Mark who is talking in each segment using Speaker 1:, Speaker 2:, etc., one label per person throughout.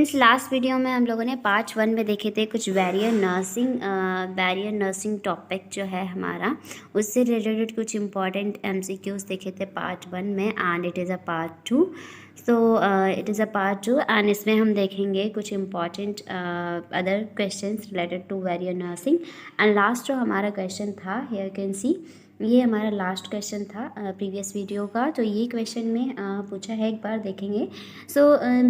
Speaker 1: इस last video में हम लोगों ने पार्ट 1 में देखे थे कुछ बैरियर नर्सिंग टॉपिक जो है हमारा, उससे रिलेटेड कुछ इंपॉर्टेंट एमसीक्यूज देखे थे पार्ट 1 में, and it is a part 2। It is a part 2 and इसमें हम देखेंगे कुछ important other questions related to barrier nursing. And last जो हमारा क्वेश्चन था, हियर यू कैन सी, ये हमारा लास्ट क्वेश्चन था प्रीवियस वीडियो का। तो ये क्वेश्चन में पूछा है, एक बार देखेंगे। सो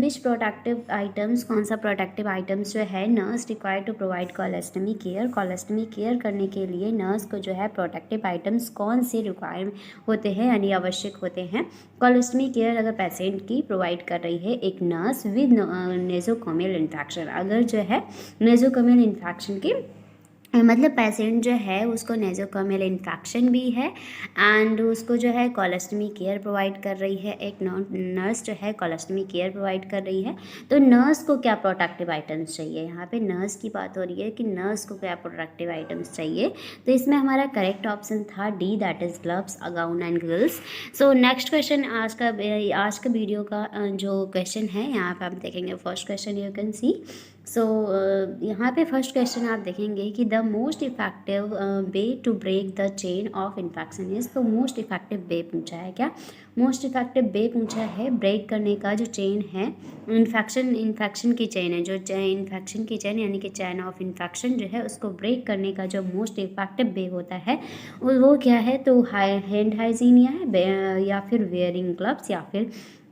Speaker 1: विच प्रोटेक्टिव आइटम्स, कौन सा प्रोटेक्टिव आइटम्स जो है nurse required to provide colostomy care, colostomy care करने के लिए नर्स को जो है प्रोटेक्टिव आइटम्स कौन से रिक्वायर होते हैं यानी आवश्यक होते हैं। कोलोस्टमी केयर अगर पेशेंट की प्रोवाइड कर रही है एक नर्स विद नेजोकोमियल इन्फेक्शन, अगर जो है नेजोकोमियल इन्फेक्शन की मतलब पेशेंट जो है उसको नेजोकोमियल इन्फेक्शन भी है एंड उसको जो है कोलोस्टमी केयर प्रोवाइड कर रही है, एक नर्स जो है कोलोस्टमी केयर प्रोवाइड कर रही है, तो नर्स को क्या प्रोटेक्टिव आइटम्स चाहिए। यहाँ पे नर्स की बात हो रही है कि नर्स को क्या प्रोटेक्टिव आइटम्स चाहिए। तो इसमें हमारा करेक्ट ऑप्शन था D, that is gloves, gown and grills. So next question आज का वीडियो का जो क्वेश्चन है, यहाँ पे आप देखेंगे first question you can see. So यहाँ पे फर्स्ट क्वेश्चन आप देखेंगे कि the most effective way to break the chain of infection is. तो मोस्ट इफेक्टिव वे पूछा है, क्या मोस्ट इफेक्टिव वे पूछा है ब्रेक करने का जो चेन है, इन्फेक्शन की चेन है, जो इन्फेक्शन की चेन यानी कि चेन ऑफ इन्फेक्शन जो है उसको ब्रेक करने का जो मोस्ट इफेक्टिव वे होता है वो क्या है। तो हैंड हाइजीन या फिर वेयरिंग ग्लव्स, या फिर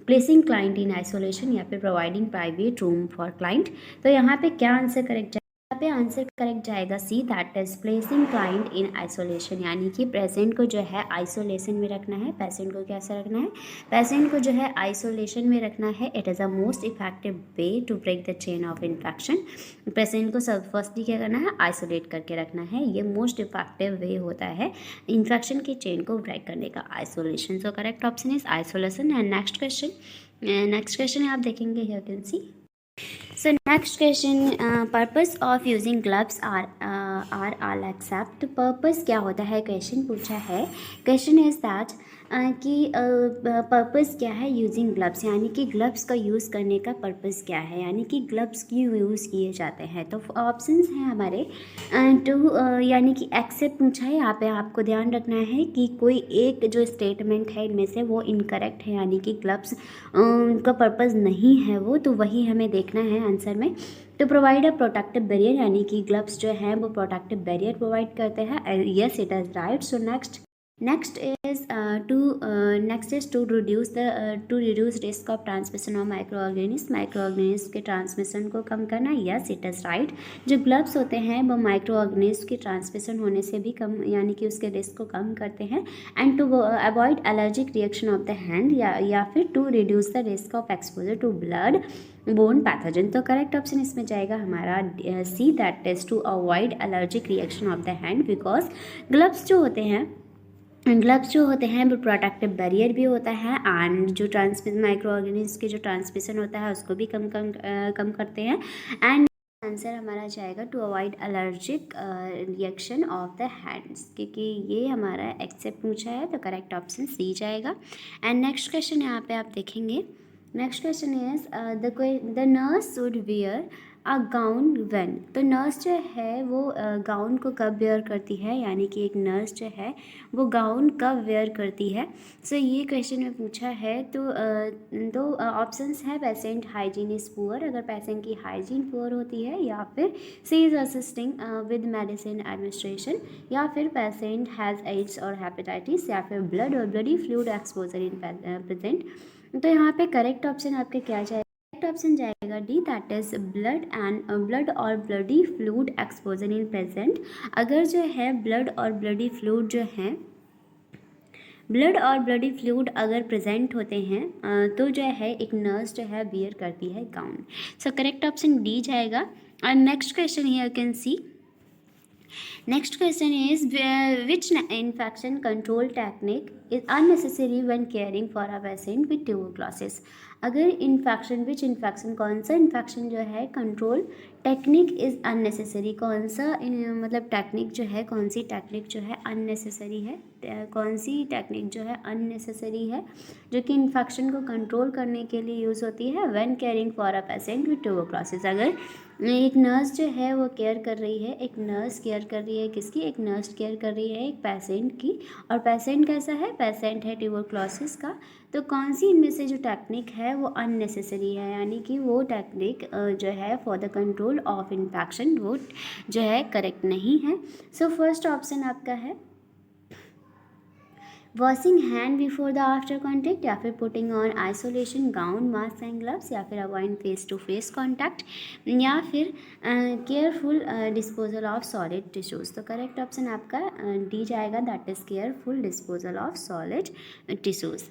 Speaker 1: प्लेसिंग क्लाइंट इन आइसोलेशन, या फिर providing private room for client. तो यहाँ पे क्या आंसर करेक्ट जाएगा, यहाँ पे आंसर करेक्ट जाएगा C, that is placing client in isolation, यानी कि पेशेंट को जो है आइसोलेशन में रखना है। पेशेंट को कैसे रखना है, पेशेंट को जो है आइसोलेशन में रखना है। It is a most effective way to break the chain of infection. Patient को सब फर्स्टली क्या करना है, आइसोलेट करके रखना है। ये मोस्ट इफेक्टिव वे होता है इन्फेक्शन की चेन को ब्रेक करने का, isolation. So correct option is isolation. And next question आप देखेंगे, here can C. So next question, purpose of using gloves are all accept। तो purpose क्या होता है, क्वेश्चन पूछा है। क्वेश्चन इज दैट कि पर्पस क्या है यूजिंग ग्लव्स, यानी कि ग्लव्स का यूज़ करने का पर्पस क्या है, यानी कि ग्लव्स क्यों यूज़ किए जाते हैं। तो ऑप्शंस हैं हमारे टू, यानी कि एक्सेप्ट पूछा है। यहाँ पे आपको ध्यान रखना है कि कोई एक जो स्टेटमेंट है इनमें से वो इनकरेक्ट है, यानी कि ग्लव्स का पर्पस नहीं है वो, तो वही हमें देखना है आंसर में। तो प्रोवाइड अ प्रोटेक्टिव बैरियर, यानी कि ग्लव्स जो हैं वो प्रोटेक्टिव बैरियर प्रोवाइड करते हैं। Yes, it is right. So next is to reduce risk of transmission of micro organism के ट्रांसमिशन को कम करना। Yes, it is right. जो ग्लव्स होते हैं वो माइक्रो ऑर्गेनिज्म के ट्रांसमिशन होने से भी कम, यानी कि उसके रिस्क को कम करते हैं। And to avoid allergic reaction of the hand, या फिर to reduce the risk of exposure to blood bone pathogen. तो करेक्ट ऑप्शन इसमें जाएगा हमारा C, that is to avoid allergic reaction of the hand, because gloves जो होते हैं वो प्रोटेक्टिव बैरियर भी होता है एंड जो माइक्रो ऑर्गेनिज्म के जो ट्रांसमिशन होता है उसको भी कम करते हैं। एंड आंसर हमारा जाएगा to avoid allergic reaction of the hands, क्योंकि ये हमारा एक्सेप्ट पूछा है, तो करेक्ट ऑप्शन सी जाएगा। एंड नेक्स्ट क्वेश्चन यहाँ पे आप देखेंगे। Next question is the nurse would wear a gown when. तो नर्स जो है वो गाउन को कब वेयर करती है, यानी कि एक नर्स जो है वो गाउन कब वेयर करती है। सो ये क्वेश्चन में पूछा है। तो दो ऑप्शंस है, पेशेंट हाइजीन इज़ पुअर, अगर पेशेंट की हाइजीन पुअर होती है, या फिर she is assisting with medicine administration, या फिर पेशेंट हैज़ एड्स और हेपेटाइटिस, या फिर ब्लड और bloody fluid exposure in present. तो यहाँ पे करेक्ट ऑप्शन आपके क्या जाएगा, करेक्ट ऑप्शन जाएगा डी, दैट इज ब्लड और bloody fluid exposure in present. अगर जो है ब्लड और ब्लडी फ्लूइड अगर प्रेजेंट होते हैं तो जो है एक नर्स जो है वियर करती है gown. So correct option D जाएगा। और next question here can C. Next question is which infection control technique is unnecessary when caring for a patient with tuberculosis। अगर इन्फेक्शन, विच इन्फेक्शन, कौन सा इन्फेक्शन जो है कंट्रोल टेक्निक इज़ अननेसेसरी, कौन सा मतलब टेक्निक जो है, कौन सी टेक्निक जो है अननेसेसरी है, कौन सी टेक्निक जो है अननेसेसरी है जो कि इन्फेक्शन को कंट्रोल करने के लिए यूज़ होती है when caring for a patient with tuberculosis. अगर एक नर्स जो है वो केयर कर रही है, एक नर्स केयर कर रही है किसकी, एक नर्स केयर कर रही है एक पेशेंट की, और पेशेंट कैसा है, पेशेंट है ट्यूबरक्लोसिस का, तो कौन सी इनमें से जो टेक्निक है वो अननेसेसरी है, यानी कि वो टेक्निक जो है for the control of infection वो जो है करेक्ट नहीं है। सो फर्स्ट ऑप्शन आपका है washing hand before the after contact, या फिर putting on isolation gown mask and gloves, या फिर avoid face to face contact, या फिर careful disposal of solid tissues. तो करेक्ट ऑप्शन आपका डी जाएगा, that is careful disposal of solid tissues.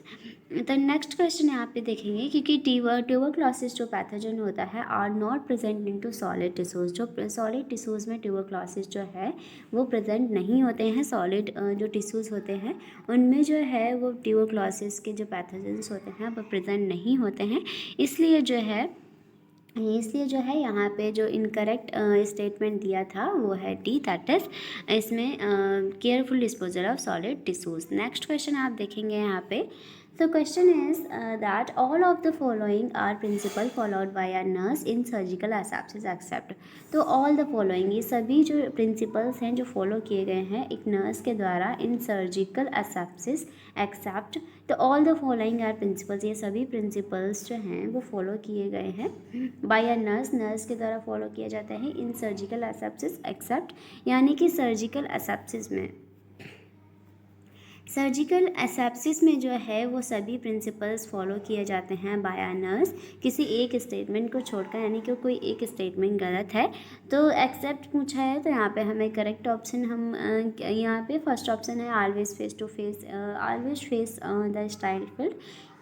Speaker 1: तो नेक्स्ट क्वेश्चन यहाँ पे देखेंगे, क्योंकि ट्यूबरक्लोसिस जो पैथोजन होता है are not present into solid tissues, जो सॉलिड टिश्यूज़ में ट्यूबरक्लोसिस जो है वो प्रेजेंट नहीं होते हैं, सॉलिड जो टिश्यूज़ होते हैं उनमें जो है वो ट्यूबरक्लोसिस के जो पैथोजेंस होते हैं वो प्रेजेंट नहीं होते हैं, इसलिए जो है यहाँ पे जो इनकरेक्ट स्टेटमेंट दिया था वो है डी, दैट इज इसमें careful disposal of solid tissues. Next question आप देखेंगे यहाँ पे, so question is that all of the following are principle followed by a nurse in surgical asepsis except, तो all the following ये सभी जो principles हैं जो फॉलो किए गए हैं एक नर्स के द्वारा इन सर्जिकल एसेप्सिस एक्सेप्ट, तो all the following are principles, ये सभी प्रिंसिपल्स जो हैं वो फॉलो किए गए हैं बाय अ नर्स, नर्स के द्वारा फॉलो किया जाता है इन सर्जिकल एसेप्सिस एक्सेप्ट, यानी कि सर्जिकल एसेप्सिस में, सर्जिकल एसेप्सिस में जो है वो सभी प्रिंसिपल्स फॉलो किए जाते हैं बाय अ नर्स, किसी एक स्टेटमेंट को छोड़कर, यानी कि कोई एक स्टेटमेंट गलत है तो एक्सेप्ट पूछा है, तो यहाँ पे हमें करेक्ट ऑप्शन हम यहाँ पे फर्स्ट ऑप्शन है always face to face, always face the sterile field,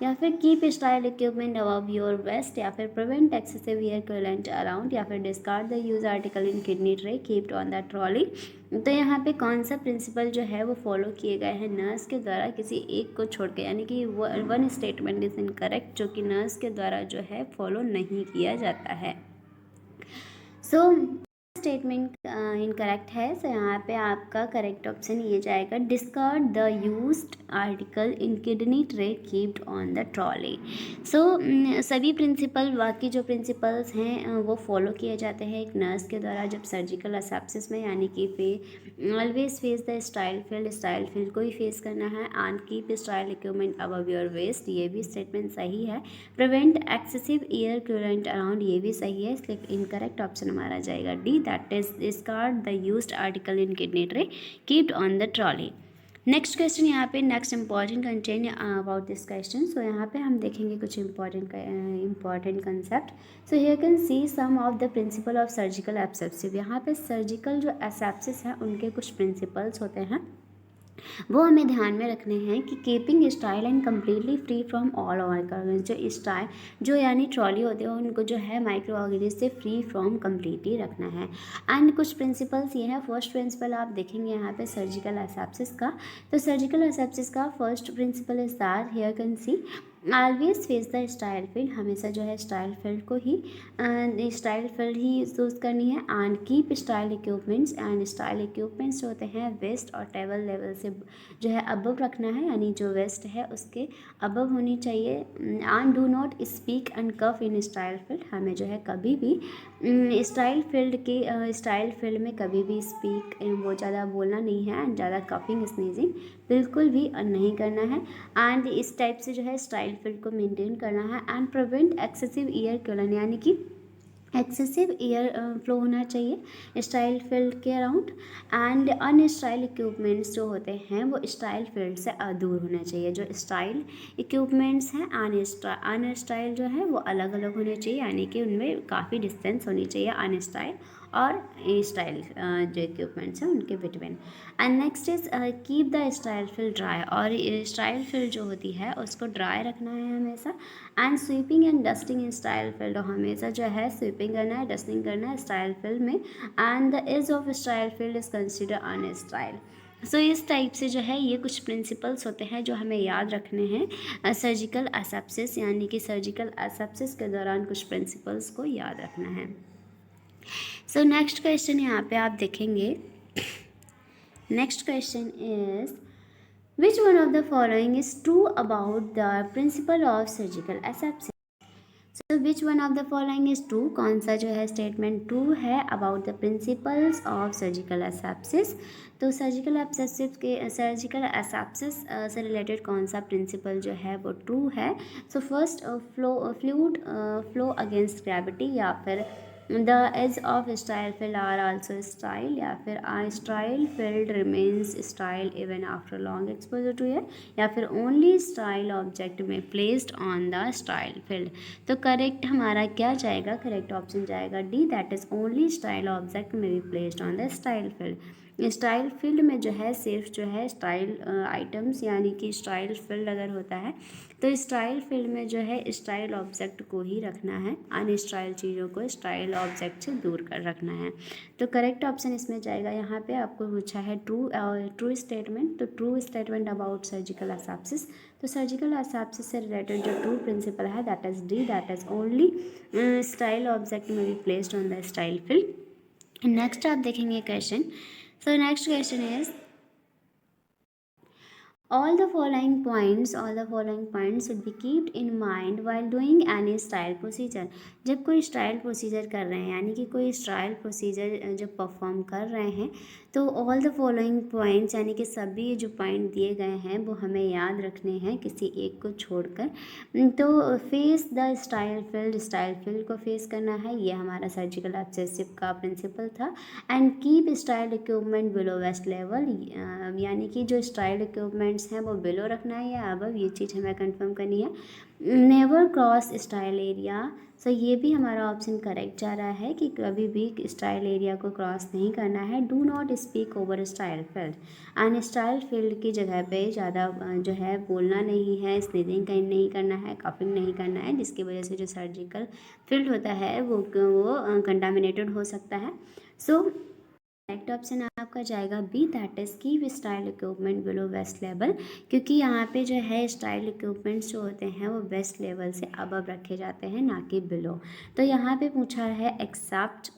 Speaker 1: या फिर keep sterile equipment above your waist, या फिर prevent excessive air coolant around, या फिर discard the use article in kidney tray keeped on the trolley. तो यहाँ पे कौन सा प्रिंसिपल जो है वो फॉलो किए गए हैं नर्स के द्वारा किसी एक को छोड़ के, यानी कि वन स्टेटमेंट इज इनकरेक्ट जो कि नर्स के द्वारा जो है फॉलो नहीं किया जाता है। सो स्टेटमेंट इनकरेक्ट है, सो यहाँ पे आपका करेक्ट ऑप्शन ये जाएगा discard the used article in kidney tray keeped on the trolley. So सभी प्रिंसिपल, बाकी जो प्रिंसिपल्स हैं वो फॉलो किए जाते हैं एक नर्स के द्वारा जब सर्जिकल एसेप्सिस में, यानी कि always face the sterile field को ही फेस करना है, and keep sterile equipment above your waist, ये भी स्टेटमेंट सही है, prevent excessive air coolant around, ये भी सही है, इसलिए इनकरेक्ट ऑप्शन हमारा जाएगा D, that is discard the used article in kidney tray keeped on the trolley. Next question यहाँ पे next important content about this question, so यहाँ पे हम देखेंगे कुछ important concept. So here can see some of the principle of surgical asepsis, यहाँ पे surgical जो एसेप्सिस है उनके कुछ प्रिंसिपल्स होते हैं वो हमें ध्यान में रखने हैं कि keeping style and completely free from all organism, जो स्टाइल जो यानी ट्रॉली होते हैं उनको जो है माइक्रो ऑर्गेनिज्म से फ्री फ्रॉम कम्प्लीटली रखना है। एंड कुछ प्रिंसिपल्स ये हैं, फर्स्ट प्रिंसिपल आप देखेंगे यहाँ पे सर्जिकल एसेप्सिस का, तो सर्जिकल एसेप्सिस का first principle is that here can C always face the sterile field, हमेशा जो है स्टाइल फील्ड को ही यूज़ करनी है, and keep style equipments, and style equipments जो होते हैं वेस्ट और टेबल लेवल से जो है अबव रखना है, यानी जो वेस्ट है उसके अबव होनी चाहिए, and do not speak and cough in sterile field, हमें जो है कभी भी स्टाइल फील्ड में कभी भी स्पीक वो ज़्यादा बोलना नहीं है, एंड ज़्यादा कफिंग स्नीजिंग बिल्कुल भी नहीं करना है, एंड इस टाइप से जो है स्टाइल फील्ड को मेंटेन करना है, and prevent excessive air coolant, यानी कि एक्सेसिव एयर फ्लो होना चाहिए स्टाइल फील्ड के अराउंड, एंड अनस्टाइल इक्विपमेंट्स जो होते हैं वो स्टाइल फील्ड से दूर होना चाहिए, जो स्टाइल इक्विपमेंट्स हैं अनस्टाइल जो है वो अलग अलग होने चाहिए, यानी कि उनमें काफ़ी डिस्टेंस होनी चाहिए अनस्टाइल और स्टाइल जो इक्विपमेंट्स हैं उनके between. And next is keep the sterile field dry, और स्टाइल फील्ड जो होती है उसको ड्राई रखना है हमेशा, and sweeping and dusting in sterile field, हमेशा जो है स्वीपिंग करना है डस्टिंग करना है स्टाइल फील्ड में, and the edge of sterile field is consider unsterile. So इस टाइप से जो है ये कुछ प्रिंसिपल्स होते हैं जो हमें याद रखने हैं सर्जिकल एसेप्सिस, यानी कि सर्जिकल एसेप्सिस के दौरान कुछ प्रिंसिपल्स को याद रखना है। सो नेक्स्ट क्वेश्चन यहाँ पे आप देखेंगे, next question is which one of the following is true about the principle of surgical asepsis. So which one of the following is true, कौन सा जो है स्टेटमेंट ट्रू है about the principles of surgical asepsis. तो surgical asepsis से related कौन सा principle जो है वो ट्रू है। So first fluid flow against gravity, या फिर the edge of sterile field are also style, या फिर a sterile field remains sterile even after long exposure to air, या फिर only sterile object may placed on the sterile field. तो correct हमारा क्या जाएगा, करेक्ट ऑप्शन जाएगा D, that is only sterile object may be placed on the sterile field. Sterile field में जो है सिर्फ जो है स्टाइल आइटम्स यानी कि स्टाइल फील्ड अगर होता है तो स्टाइल फील्ड में जो है स्टाइल ऑब्जेक्ट को ही रखना है, अनस्टाइल चीज़ों को स्टाइल ऑब्जेक्ट से दूर कर रखना है। तो करेक्ट ऑप्शन इसमें जाएगा, यहाँ पे आपको पूछा है ट्रू स्टेटमेंट, तो true statement about surgical asepsis. तो सर्जिकल एसेप्सिस से रिलेटेड जो ट्रू प्रिंसिपल है that is D, that is only sterile object may be placed on the sterile field. Next आप देखेंगे question. So next question is all the following points should be kept in mind while doing any style procedure। जब कोई style procedure कर रहे हैं यानी कि कोई स्टाइल प्रोसीजर जब परफॉर्म कर रहे हैं तो ऑल द फॉलोइंग पॉइंट्स यानी कि सभी जो पॉइंट दिए गए हैं वो हमें याद रखने हैं किसी एक को छोड़कर। तो फेस द स्टाइल फील्ड को फेस करना है, ये हमारा सर्जिकल एब्सेसिव का प्रिंसिपल था। And keep sterile equipment below waist level, यानी कि जो स्टाइल इक्विपमेंट्स हैं वो बिलो रखना है या अबव, ये चीज़ हमें कंफर्म करनी है। नेवर क्रॉस स्टाइल एरिया, सो ये भी हमारा ऑप्शन करेक्ट जा रहा है कि कभी भी स्टाइल एरिया को क्रॉस नहीं करना है। Do not speak over sterile field, on sterile field की जगह पे ज़्यादा जो है बोलना नहीं है, स्नीजिंग नहीं करना है, कॉफिंग नहीं करना है, जिसकी वजह से जो सर्जिकल फील्ड होता है वो कंटामिनेटेड हो सकता है। सो करेक्ट ऑप्शन आपका जाएगा B, that is keep sterile equipment below waist level, क्योंकि यहाँ पे जो है स्टाइल इक्विपमेंट्स जो होते हैं वो वेस्ट लेवल से अबव रखे जाते हैं ना कि बिलो। तो यहाँ पे पूछा है एक्सेप्ट,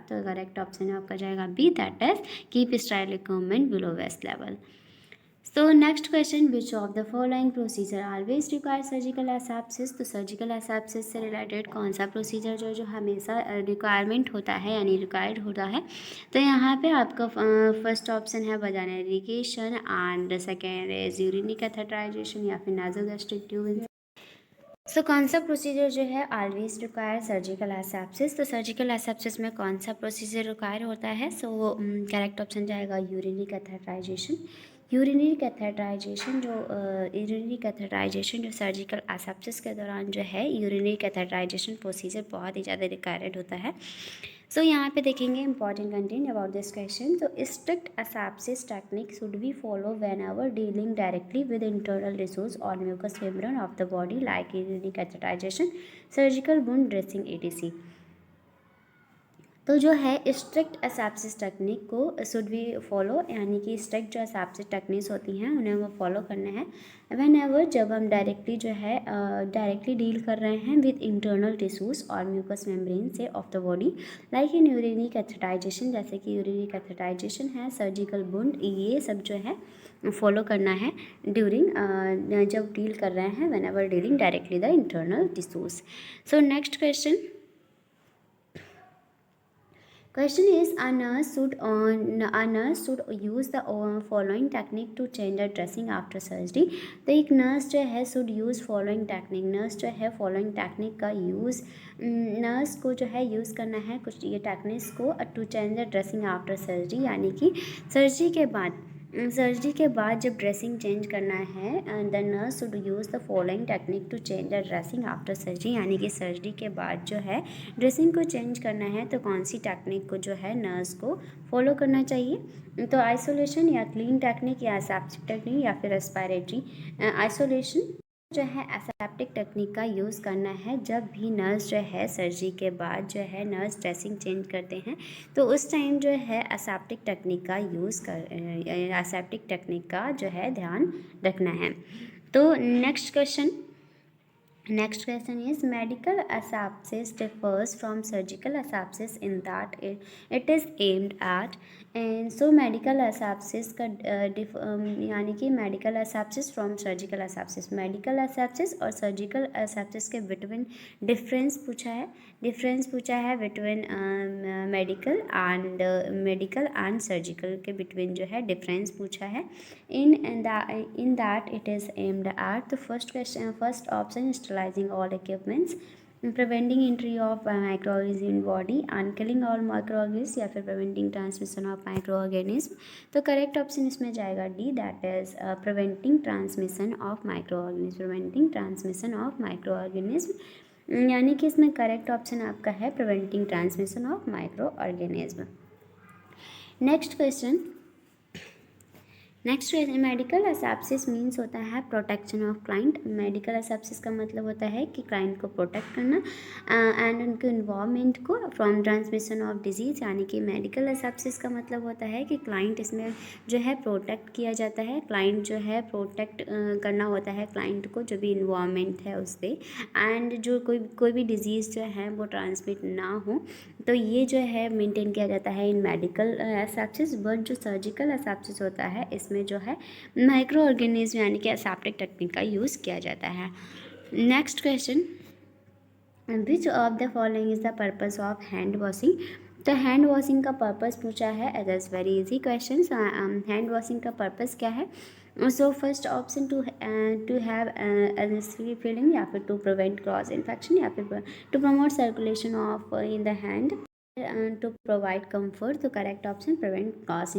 Speaker 1: तो करेक्ट ऑप्शन आपका जाएगा B, that is keep sterile equipment below waist level. So next question, which of the following procedure always require surgical asepsis. तो सर्जिकल एसेप्सिस से रिलेटेड कौन सा प्रोसीजर जो हमेशा रिक्वायरमेंट होता है यानी रिक्वायर्ड होता है। तो यहाँ पे आपका फर्स्ट ऑप्शन है vaginal irrigation and second is urinary catheterization या फिर नासोगैस्ट्रिक ट्यूब। सो कौन सा प्रोसीजर जो है ऑलवेज रिक्वायर सर्जिकल एसेप्सिस। तो सर्जिकल एसेप्सिस में कौन सा प्रोसीजर रिक्वायर होता है। सो करेक्ट ऑप्शन जाएगा यूरिनरी कैथेटराइजेशन। यूरिनरी कैथेटराइजेशन जो सर्जिकल एसेप्सिस के दौरान जो है यूरिनरी कैथेटराइजेशन प्रोसीजर बहुत ही ज़्यादा रिक्वायर्ड होता है। सो यहाँ पे देखेंगे important content about this question. तो strict asepsis technique should be follow whenever dealing directly with internal tissues और mucus membrane of the body like urinary catheterization, surgical wound dressing etc। तो जो है स्ट्रिक्ट एसेप्सिस टेक्निक को should be follow, यानी कि strict जो asepsis techniques होती हैं उन्हें वो फॉलो करने हैं व्हेन एवर जब हम डायरेक्टली जो है डायरेक्टली डील कर रहे हैं विद इंटरनल टिश्यूज़ और म्यूकस मेम्ब्रेन से of the body like in urinary catheterization, जैसे कि यूरिनरी कैथेटराइजेशन है, सर्जिकल वुंड, ये सब जो है फॉलो करना है ड्यूरिंग जब डील कर रहे हैं when ever dealing directly the internal tissues. So next question, question is a nurse should use the following technique to change the dressing after surgery। तो एक नर्स जो है should use following technique, nurse जो है following technique का use, nurse को जो है यूज़ करना है कुछ ये टेक्निक्स को to change the dressing after surgery, यानी कि सर्जरी के बाद जब ड्रेसिंग चेंज करना है the nurse should use the following technique to change the dressing after surgery, यानी कि सर्जरी के बाद जो है ड्रेसिंग को चेंज करना है तो कौन सी टेक्निक को जो है नर्स को फॉलो करना चाहिए। तो आइसोलेशन या क्लीन टेक्निक या एसेप्टिक टेक्निक या फिर रेस्पिरेटरी। आइसोलेशन जो है एसेप्टिक टेक्निक का यूज़ करना है जब भी नर्स जो है सर्जरी के बाद जो है नर्स ड्रेसिंग चेंज करते हैं तो उस टाइम जो है एसेप्टिक टेक्निक का एसेप्टिक टेक्निक का जो है ध्यान रखना है। तो next question, Next question is medical asepsis differs from surgical asepsis in that it is aimed at and so medical asepsis का यानी कि medical asepsis from surgical asepsis medical asepsis और surgical asepsis के between difference पूछा है between medical and surgical के between जो है difference पूछा है in that it is aimed at the first option sterilizing all equipments preventing entry of microorganisms in body and killing all microorganisms या फिर preventing transmission of microorganisms तो correct option इसमें जाएगा D that is preventing transmission of microorganisms यानी कि इसमें correct option आपका है preventing transmission of micro organism. Next medical asepsis means होता है protection of client. Medical asepsis का मतलब होता है कि क्लाइंट को प्रोटेक्ट करना एंड उनके इन्वॉल्वमेंट को फ्रॉम ट्रांसमिशन ऑफ डिजीज़, यानी कि मेडिकल एसेप्सिस का मतलब होता है कि क्लाइंट इसमें जो है प्रोटेक्ट किया जाता है, क्लाइंट जो है प्रोटेक्ट करना होता है क्लाइंट को जो भी इन्वॉल्वमेंट है उस पर, एंड जो कोई भी डिजीज़ जो है वो ट्रांसमिट ना हो, तो ये जो है मेंटेन किया जाता है इन मेडिकल एसेप्सिस। बट जो सर्जिकल एसेप्सिस होता है इसमें जो है माइक्रो ऑर्गेनिज्म यानी कि एसेप्टिक टेक्निक का यूज़ किया जाता है। Next question, which of the following is the purpose of hand washing. तो हैंड वॉशिंग का पर्पस पूछा है, it is very easy question. Hand washing का पर्पस क्या है? So first option to have energy feeling, या फिर टू प्रिवेंट क्रॉस इन्फेक्शन, या फिर to promote circulation of in the hand, to provide comfort. तो correct option prevent cross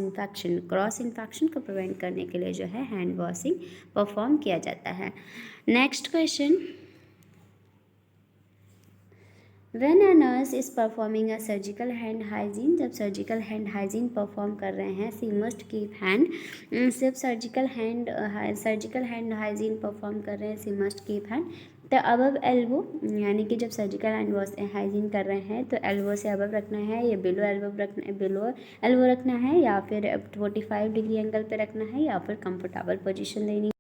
Speaker 1: infection को prevent करने के लिए जो है हैंड वॉशिंग परफॉर्म किया जाता है। Next question, when a nurse is performing a surgical hand hygiene, जब सर्जिकल हैंड हाइजीन परफॉर्म कर रहे हैं, सी मस्ट कीप हैंड, सिर्फ सर्जिकल हैंड हाइजीन परफॉर्म कर रहे हैं, she must keep hand the above elbow, यानी कि जब सर्जिकल हैंड हाइजीन कर रहे हैं तो एल्बो से अबव रखना है या बिलो एल्बो रखना है, या फिर 45 डिग्री एंगल पे रखना है, या फिर कंफर्टेबल पोजीशन लेनी।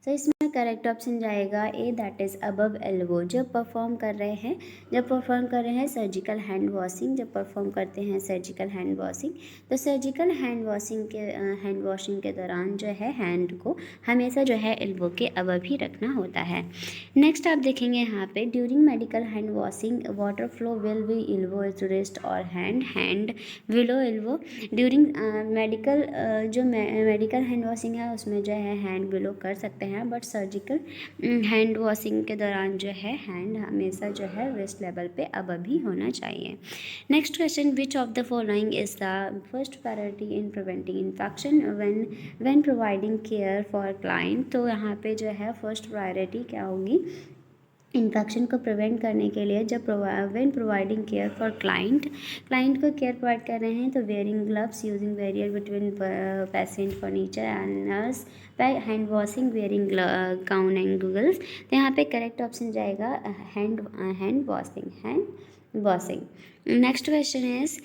Speaker 1: तो इसमें करेक्ट ऑप्शन जाएगा ए, दैट इज़ अबव एल्बो। जब परफॉर्म कर रहे हैं सर्जिकल हैंड वॉशिंग, तो सर्जिकल हैंड वॉशिंग के दौरान जो है हैंड को हमेशा जो है एल्बो के अबव ही रखना होता है। नेक्स्ट आप देखेंगे यहाँ पे, during medical hand washing water flow will be elbow to wrist और hand below elbow. During medical hand washing है उसमें जो है हैंड बिलो कर सकते हैं, बट सर्जिकल हैंड वॉशिंग के दौरान जो है हैंड हमेशा जो है वेस्ट लेवल पे अबव ही होना चाहिए। Next question, which of the following is the first priority in preventing infection when providing care for client. तो यहाँ पे जो है फर्स्ट प्रायोरिटी क्या होगी इन्फेक्शन को प्रिवेंट करने के लिए, जब when providing care for client को केयर प्रोवाइड कर रहे हैं, तो wearing gloves, using barrier between patient furniture and nurse, hand washing, wearing gown and goggles. तो यहाँ पे करेक्ट ऑप्शन जाएगा hand washing. Next question is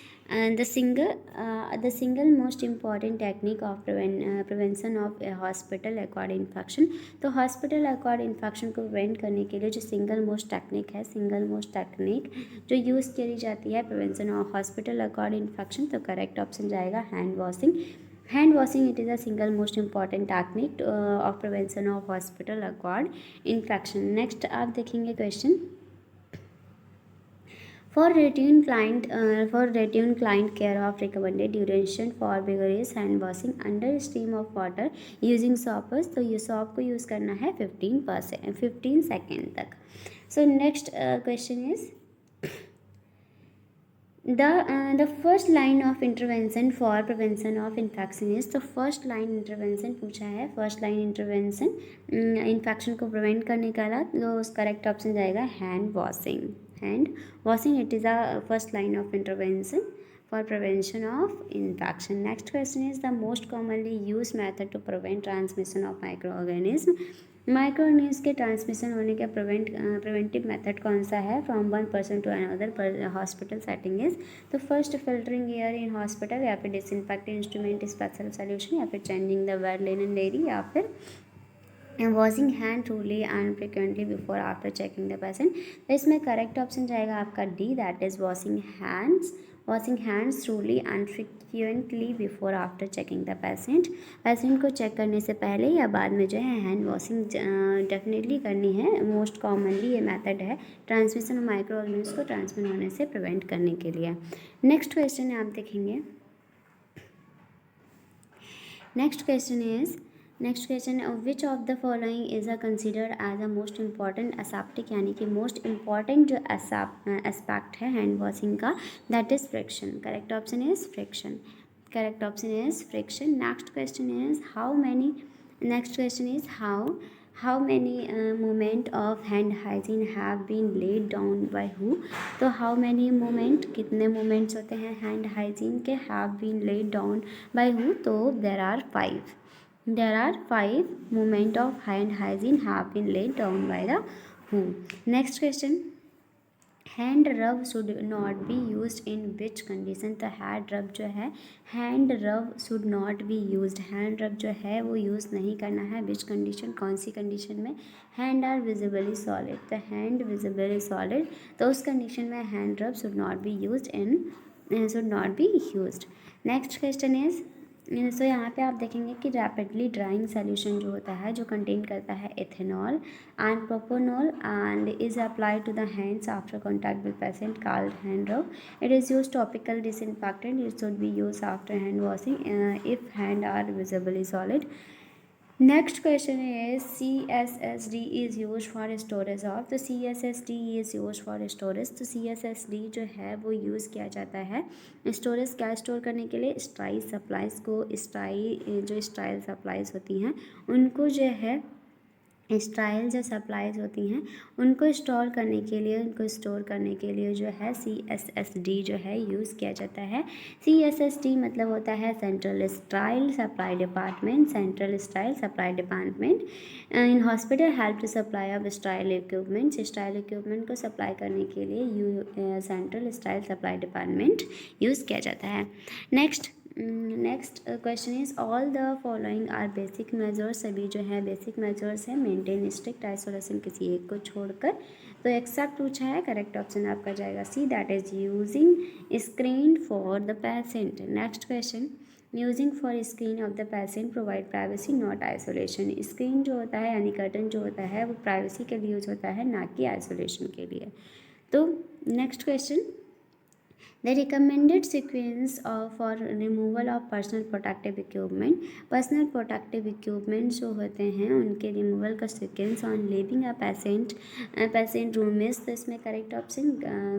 Speaker 1: the single most important technique of prevention of hospital acquired infection। तो hospital acquired infection को prevent करने के लिए जो सिंगल मोस्ट टेक्निक जो यूज़ करी जाती है prevention of hospital acquired infection, तो करेक्ट ऑप्शन जाएगा hand washing. It is a single most important technique of prevention of hospital acquired infection. Next आप देखेंगे question, For routine client care of recommended duration for vigorous hand washing under stream of water using soapers। तो ये soap को use करना है 15 second तक। So next question is the first line of intervention for prevention of infection is। तो first line intervention पूछा है, first line intervention infection को प्रिवेंट करने का ला, तो करेक्ट ऑप्शन जाएगा hand washing. It is a first line of intervention for prevention of infection। Next question is the most commonly used method to prevent transmission of microorganism के transmission होने का preventive method कौन सा है from one person to another hospital setting is. तो first filtering air in hospital, या फिर disinfecting instrument special solution, या फिर changing the wet linen daily, या फिर washing hand truly and frequently before after checking the patient. तो इसमें correct option जाएगा आपका D, that is washing hands truly and frequently before after checking the patient. Patient को check करने से पहले या बाद में जो है हैंड वॉशिंग डेफिनेटली करनी है। मोस्ट कॉमनली ये मेथड है ट्रांसमिशन ऑफ माइक्रो ऑर्गेनिज्म को ट्रांसमिट होने से प्रिवेंट करने के लिए। नेक्स्ट क्वेश्चन है, आप देखेंगे next question which of the following is a considered as a most important aseptic, यानी कि मोस्ट इम्पॉर्टेंट जो एस्पेक्ट है हैंड वॉशिंग का, that is friction. Correct option is friction. Next question is how many moment of hand hygiene have been laid down by हु। तो how many moment, कितने moments होते हैं हैंड हाइजीन के, have been laid down by हु। तो there are 5 moment of hand hygiene have been laid down by the WHO. Next question, hand rub should not be used in which condition. तो hand rub should not be used, hand rub जो है वो use नहीं करना है। Which condition, कौन सी condition में, हैंड आर विजिबली सॉलिड। तो हैंड विजिबली सॉलिड, तो उस कंडीशन में hand rub should not be used. Next question is, so यहाँ पे आप देखेंगे कि रैपिडली ड्राइंग सोल्यूशन जो होता है, जो कंटेन करता है ethanol and propanol and is applied to the hands after contact with patient called hand rub. It is use topical disinfectant, it should be use after hand washing if hand are visibly soiled. Next question is CSSD is used for storage of। तो CSSD is used for storage। तो CSSD जो है वो use किया जाता है storage, क्या store करने के लिए, स्टाइल सप्लाइज़ को, जो स्टाइल सप्लाइज़ होती हैं उनको जो है, स्टाइल जो सप्लाइज होती हैं उनको स्टोर करने के लिए जो है CSSD जो है यूज़ किया जाता है। CSSD मतलब होता है central sterile supply department in hospital help to supply of sterile equipment को सप्लाई करने के लिए central sterile supply department use किया जाता है। Next question is all the following are basic measures. सभी जो है बेसिक मेजर्स है, मेंटेन स्ट्रिक्ट आइसोलेशन किसी एक को छोड़कर। तो एक्सेप्ट पूछा है, करेक्ट ऑप्शन आपका जाएगा C, that is using screen for the patient. Next question, using for screen of the patient provide privacy not isolation. Screen जो होता है यानी कर्टन जो होता है वो प्राइवेसी के लिए यूज होता है, ना कि आइसोलेशन के लिए। तो next question, The recommended sequence for removal of personal protective equipment। Personal protective equipment जो होते हैं उनके रिमूवल का sequence on leaving a patient room में। तो इसमें correct option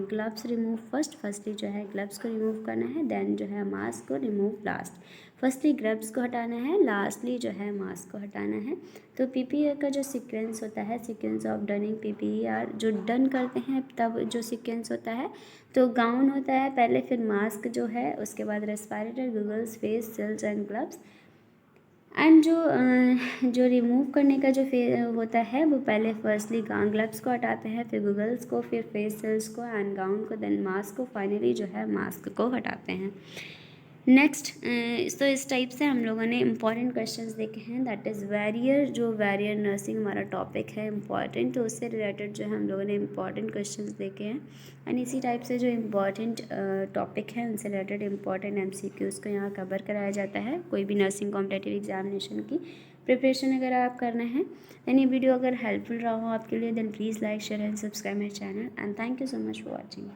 Speaker 1: gloves remove firstly जो है ग्लव्स को रिमूव करना है, देन जो है मास्क को रिमूव लास्ट। फर्स्टली ग्लव्स को हटाना है, लास्टली जो है मास्क को हटाना है। तो PPE का जो सीक्वेंस होता है, sequence of donning PPE are जो डन करते हैं तब जो सीक्वेंस होता है, तो गाउन होता है पहले, फिर मास्क जो है, उसके बाद respirator, goggles, face shields and gloves. And जो रिमूव करने का जो होता है वो पहले फर्स्टली ग्लव्स को हटाते हैं, फिर गूगल्स को, फिर फेस शील्ड्स को एंड गाउन को, देन मास्क को, फाइनली जो है मास्क को हटाते हैं। नेक्स्ट, तो इस टाइप से हम लोगों ने इम्पॉर्टेंट क्वेश्चंस देखे हैं, दैट इज़ वैरियर नर्सिंग हमारा टॉपिक है इम्पॉर्टेंट, तो उससे रिलेटेड जो है हम लोगों ने इम्पॉर्टेंट क्वेश्चंस देखे हैं। एंड इसी टाइप से जो इम्पॉर्टेंट टॉपिक है उनसे रिलेटेड इम्पॉर्टेंट MCQs को यहाँ कवर कराया जाता है। कोई भी नर्सिंग कॉम्पिटिटिव एग्जामिनेशन की प्रिपरेशन अगर आप करना है, देन ये वीडियो अगर हेल्पफुल रहा हो आपके लिए, then please like share and subscribe my channel and thank you so much for watching.